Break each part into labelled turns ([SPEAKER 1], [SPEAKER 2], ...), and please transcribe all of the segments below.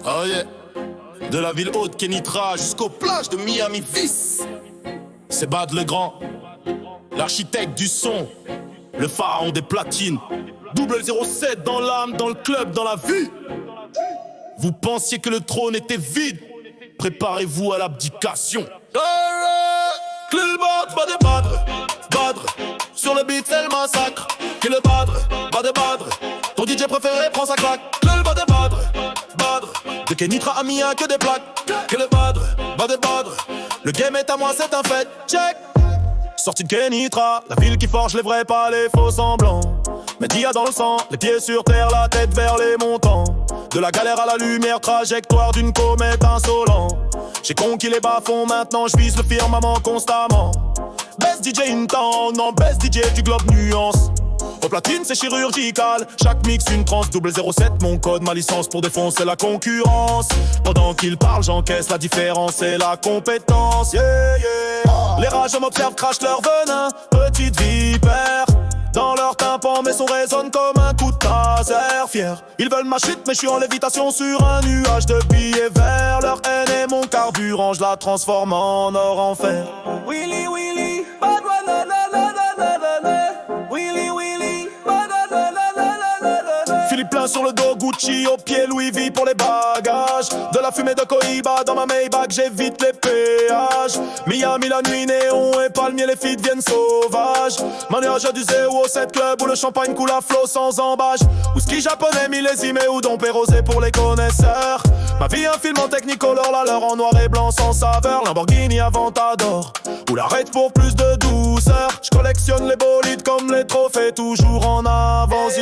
[SPEAKER 1] Oh yeah. De la ville haute Kenitra jusqu'aux plages de Miami Vice. C'est Bad le Grand, l'architecte du son, le pharaon des platines. 007 dans l'âme, dans le club, dans la vie. Vous pensiez que le trône était vide, préparez-vous à l'abdication. Le badre, va des badres, badre. Sur le beat c'est le massacre. Que le badre, va des badres. Ton DJ préféré prend sa claque. Le va des badres, badre. De Kenitra a mis un que des plaques. Que le badre, va des badres. Le game est à moi, c'est un fait. Check. Sorti de Kenitra, la ville qui forge les vrais, pas les faux semblants. Média dans le sang, les pieds sur terre, la tête vers les montants. De la galère à la lumière, trajectoire d'une comète insolent. J'ai conquis les bas-fonds, maintenant je vise le firmament constamment. Best DJ in town, non best DJ du globe nuance. Au platine c'est chirurgical, chaque mix une tranche. 007 mon code, ma licence pour défoncer la concurrence. Pendant qu'ils parlent j'encaisse la différence et la compétence. Yeah yeah. Les rages m'observent, crachent leur venin, petite vipère. Dans leur tympan, mes sons résonnent comme un coup de taser. Fier, ils veulent ma chute, mais je suis en lévitation sur un nuage de billets verts. Leur haine est mon carburant, je la transforme en or en fer.
[SPEAKER 2] Willy, Willy, Willy, Willy,
[SPEAKER 1] Philippe plein sur le dos, Gucci au pied, Louis V pour les bagages. De la fumée de Cohiba dans ma Maybach, j'évite les péages. Miami la nuit, néon et palmier, les filles deviennent sauvages. Maniage du 07 club où le champagne coule à flot sans embâche. Whisky japonais, millésimé ou dompé rosé pour les connaisseurs. Ma vie un film en technicolor, la leur en noir et blanc sans saveur. Lamborghini Aventador ou la Raid pour plus de douceur. Je collectionne les bolides comme les trophées, toujours en avance.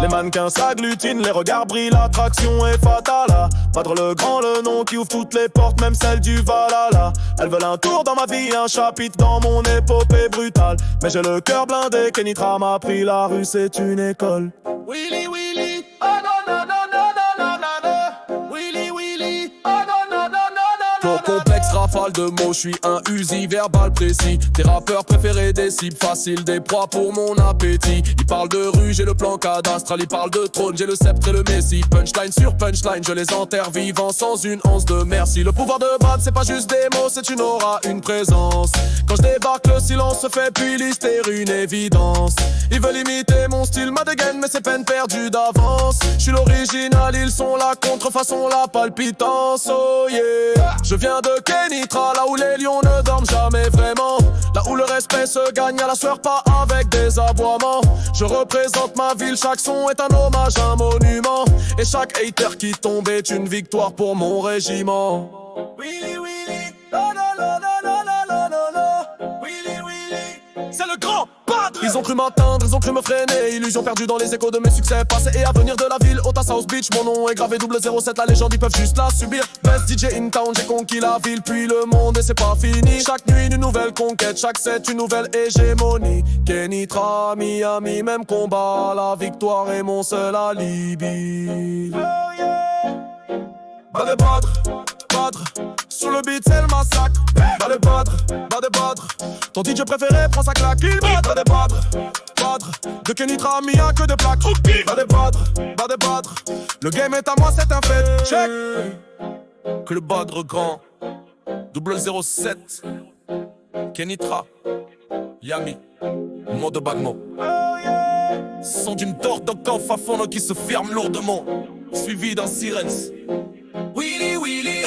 [SPEAKER 1] Les mannequins s'agglutinent, les regards brillent, l'attraction est fatale. Padre le Grand, le nom qui ouvre toutes les portes, même celles du Valhalla. Elles veulent un tour dans ma vie, un chapitre dans mon épopée brutale. Mais j'ai le cœur blindé, Kenitra m'a pris, la rue c'est une école.
[SPEAKER 2] Willy, Willy, oh non, non, non, non, non, non, non, non. Willy, Willy, oh non, non, non, non, non, non.
[SPEAKER 3] Trop complexe, rafale de mots, je suis un Uzi verbal précis. Tes rappeurs préférés, des cibles faciles, des proies pour mon appétit. Ils parlent de rue, j'ai le plan cadastral. Ils parlent de trône, j'ai le sceptre et le messie. Punchline sur punchline, je les enterre vivants sans une once de merci. Le pouvoir de Bad, c'est pas juste des mots, c'est une aura, une présence. Quand je débarque, le silence se fait, puis l'hystère une évidence. Ils veulent imiter mon style, ma dégaine, mais c'est peine perdue d'avance. Je suis l'original, ils sont la contrefaçon, la palpitance, oh yeah. Je viens de Kenitra, là où les lions ne dorment jamais vraiment. Là où le respect se gagne à la sueur, pas avec des aboiements. Je représente ma ville, chaque son est un hommage, un monument. Et chaque hater qui tombe est une victoire pour mon régiment.
[SPEAKER 2] Willy, Willy, oh non, non, non, non, non, non, non, non. Willy, Willy, c'est le grand padre.
[SPEAKER 3] Ils ont cru m'atteindre, ils ont cru me freiner. Illusion perdue dans les échos de mes succès passés et à venir de la ville haute à South Beach. Mon nom est gravé 007, la légende, ils peuvent juste la subir. Best DJ in town, j'ai conquis la ville puis le monde et c'est pas fini. Chaque nuit une nouvelle conquête, chaque set une nouvelle hégémonie. Kenitra, Miami, même combat, la victoire est mon seul alibi.
[SPEAKER 2] Oh yeah.
[SPEAKER 3] Bas de badre, badre, sur le beat c'est le massacre. Bas de badre, bas de badre, ton DJ préféré prend sa claque. Il bat de badre, badre, de Kenitra mis un que de plaques. Bas de badre, bas de badre, le game est à moi c'est un fait. Check. Que le badre grand, 007, Kenitra, Yami, mode bagmo.
[SPEAKER 2] Oh yeah.
[SPEAKER 3] Son d'une torte au coffre à fond qui se ferme lourdement, suivi d'un sirène.
[SPEAKER 2] Willy, Willy,